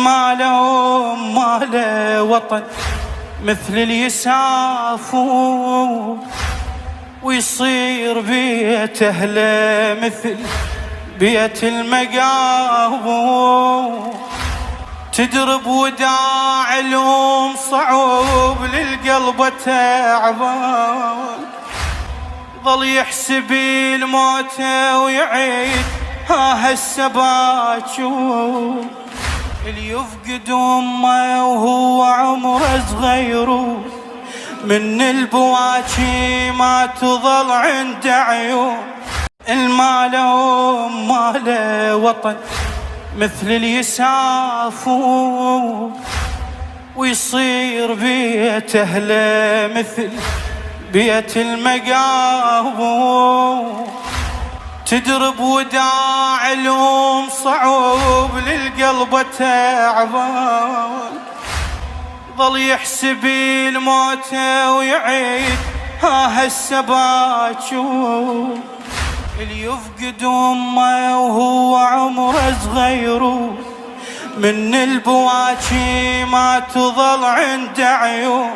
المالوم ماله وطن مثل اليسافو، ويصير بيت أهله مثل بيت المقابو. تدرب وداع الأم صعوب للقلب تعبان، ظل يحسب الموت ويعيد ها هسه باجور. اللي يفقد امه وهو عمره صغير، من البواكي ما تظل عند عيون. المالوم ماله وطن مثل اليسافو، ويصير بيت أهله مثل بيت المقابو. تدرب وداع الأم صعوب للقلب تعبان، ظل يحسب الموت ويعيد ها هسه باجور. اللي يفقد امه وهو عمره صغير، من البواكي ما تظل عند عيون.